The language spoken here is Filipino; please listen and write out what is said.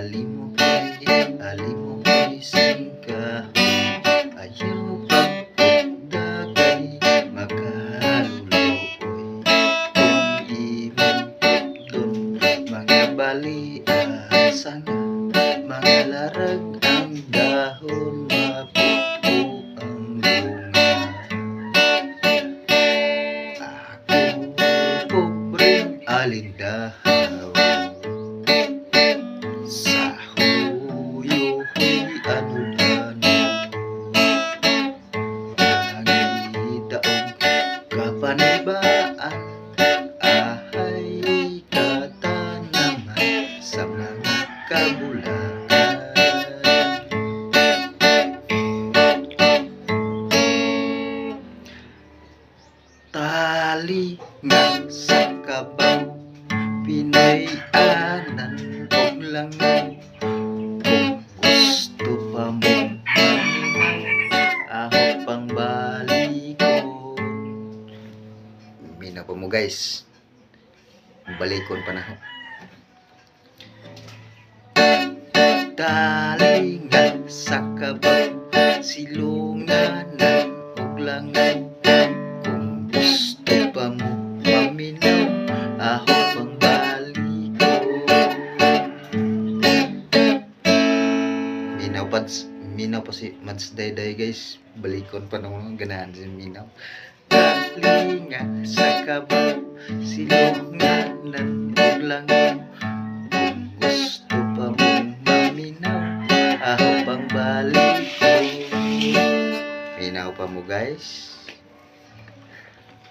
alimo ko'y singkahon, ayaw pagdagay makaluloy. Kung imong putdon mga balian sana, mga larag ang dahon, mapupo ang bunga. Ako pobreng alindahaw, sa huyo-huy ano-ano, nangidaog kapanibaan, ahay katanaman sa mga kabulakan. Tali nga sa kabaw, Pinoy-anan og langaw. Kung gusto pa mong maminaw, aho pang balikon. Minaw pa mo guys, balikon pa na ho. Tali nga sa kabaw, silunganan og langaw. Kung gusto pa mo maminaw, aho pang balikon. Minaw pa si Mads Dayday guys, balikon pa nung ganahan si minaw. Tali nga sa kabaw, silunganan og langaw. Kung gusto pa mong maminaw, aho pang balikon. Minaw pa mo guys.